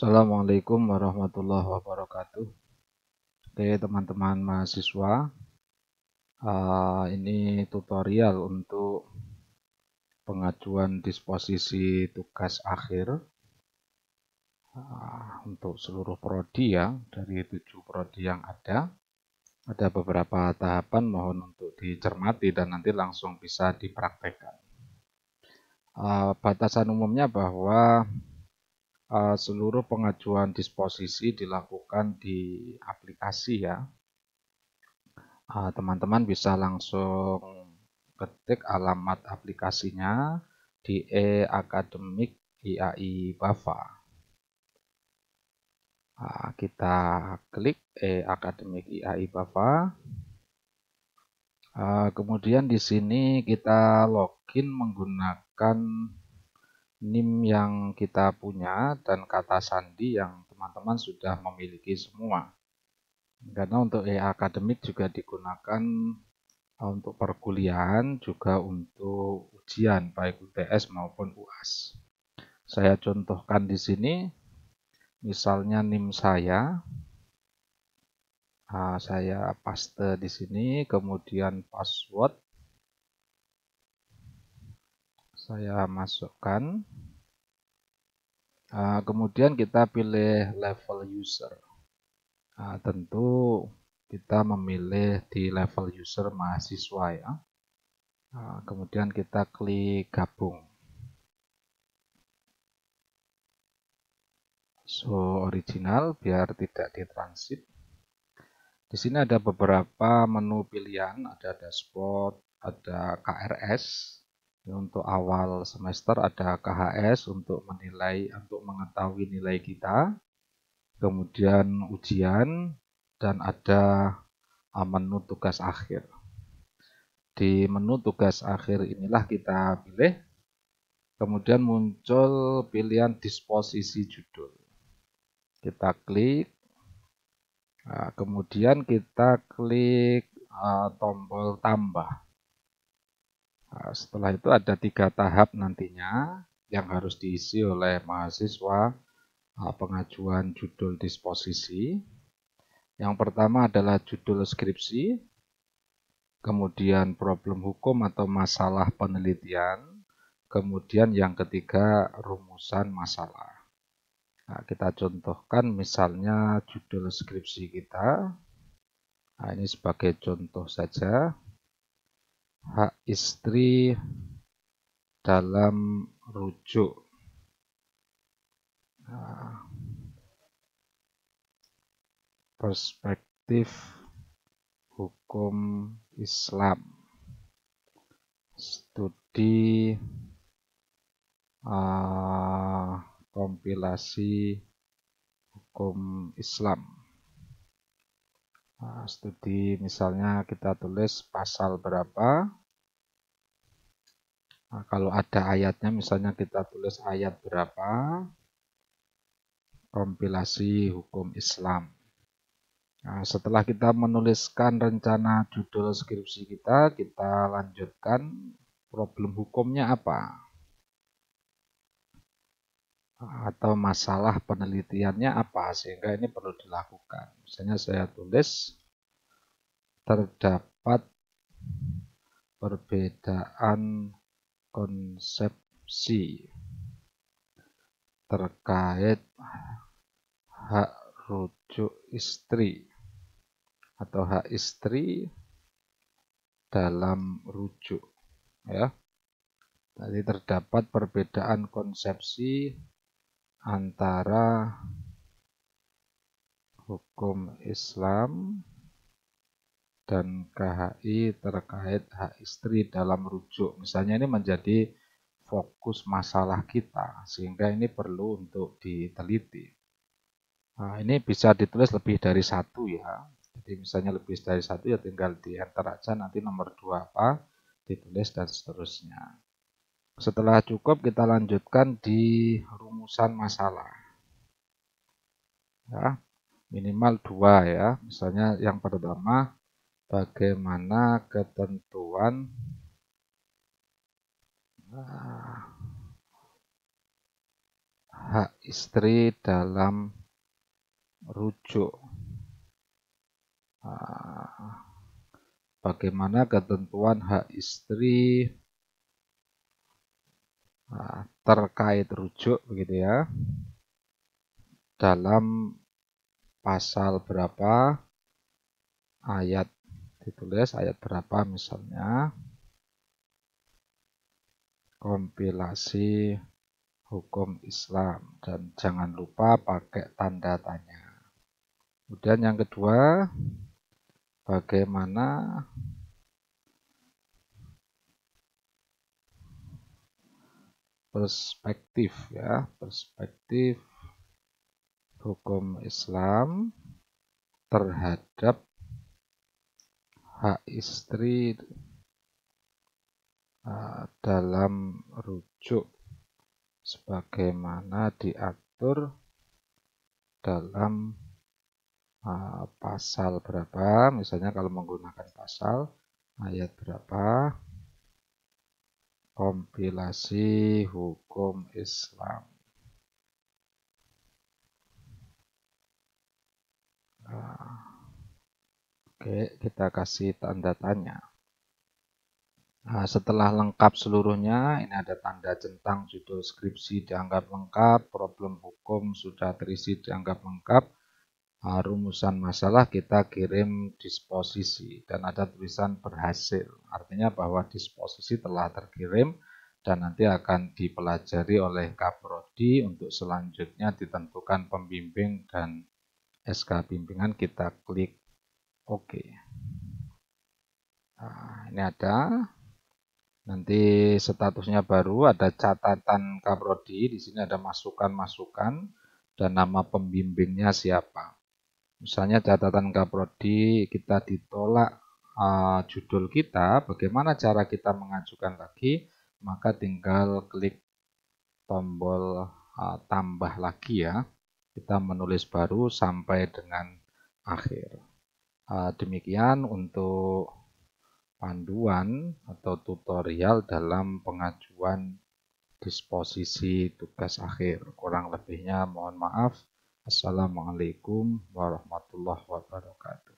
Assalamualaikum warahmatullahi wabarakatuh. Oke, teman-teman mahasiswa, ini tutorial untuk pengajuan disposisi tugas akhir untuk seluruh prodi ya, dari 7 prodi yang ada. Ada beberapa tahapan, mohon untuk dicermati dan nanti langsung bisa dipraktekkan. Batasan umumnya bahwa seluruh pengajuan disposisi dilakukan di aplikasi ya. Teman-teman bisa langsung ketik alamat aplikasinya di e-akademik IAI Bava. Kita klik e-akademik IAI Bava. Kemudian di sini kita login menggunakan NIM yang kita punya dan kata sandi yang teman-teman sudah memiliki semua. Karena untuk e-akademik juga digunakan untuk perkuliahan, juga untuk ujian baik UTS maupun UAS. Saya contohkan di sini, misalnya NIM saya paste di sini, kemudian password saya masukkan, kemudian kita pilih level user. Tentu kita memilih di level user mahasiswa ya. Kemudian kita klik gabung. So original biar tidak ditransit. Di sini ada beberapa menu pilihan, ada dashboard, ada KRS. Untuk awal semester ada KHS untuk menilai, untuk mengetahui nilai kita. Kemudian ujian dan ada menu tugas akhir. Di menu tugas akhir inilah kita pilih. Kemudian muncul pilihan disposisi judul. Kita klik. Kemudian kita klik tombol tambah. Setelah itu ada 3 tahap nantinya yang harus diisi oleh mahasiswa pengajuan judul disposisi. Yang pertama adalah judul skripsi, kemudian problem hukum atau masalah penelitian, kemudian yang ketiga rumusan masalah. Kita contohkan misalnya judul skripsi kita. Ini sebagai contoh saja. Hak istri dalam rujuk. Perspektif hukum Islam. Studi kompilasi hukum Islam. Studi misalnya kita tulis pasal berapa. Kalau ada ayatnya misalnya kita tulis ayat berapa. Kompilasi hukum Islam. Setelah kita menuliskan rencana judul skripsi kita lanjutkan problem hukumnya apa. Atau masalah penelitiannya apa, sehingga ini perlu dilakukan. Misalnya saya tulis terdapat perbedaan konsepsi terkait hak rujuk istri atau hak istri dalam rujuk ya. Jadi terdapat perbedaan konsepsi antara hukum Islam dan KHI terkait hak istri dalam rujuk. Misalnya ini menjadi fokus masalah kita, sehingga ini perlu untuk diteliti. Ini bisa ditulis lebih dari 1 ya. Jadi misalnya lebih dari 1 ya tinggal di enter aja, nanti nomor 2 apa, ditulis dan seterusnya. Setelah cukup kita lanjutkan di rumusan masalah. Ya, minimal 2 ya. Misalnya yang pertama, bagaimana ketentuan hak istri dalam rujuk. Bagaimana ketentuan hak istri terkait rujuk begitu ya, dalam pasal berapa, ayat ditulis ayat berapa, misalnya kompilasi hukum Islam, dan jangan lupa pakai tanda tanya. Kemudian yang kedua, bagaimana perspektif ya, perspektif hukum Islam terhadap hak istri dalam rujuk sebagaimana diatur dalam pasal berapa, misalnya kalau menggunakan pasal ayat berapa, kompilasi hukum Islam. Oke, kita kasih tanda tanya. Setelah lengkap seluruhnya, ini ada tanda centang, judul skripsi dianggap lengkap, problem hukum sudah terisi dianggap lengkap, rumusan masalah kita kirim disposisi, dan ada tulisan berhasil. Artinya bahwa disposisi telah terkirim dan nanti akan dipelajari oleh Kaprodi. Untuk selanjutnya ditentukan pembimbing dan SK bimbingan, kita klik OK. Ini ada. Nanti statusnya baru, ada catatan Kaprodi. Di sini ada masukan-masukan dan nama pembimbingnya siapa. Misalnya catatan Kaprodi, kita ditolak judul kita, bagaimana cara kita mengajukan lagi, maka tinggal klik tombol tambah lagi ya. Kita menulis baru sampai dengan akhir. Demikian untuk panduan atau tutorial dalam pengajuan disposisi tugas akhir. Kurang lebihnya mohon maaf. Assalamualaikum warahmatullahi wabarakatuh.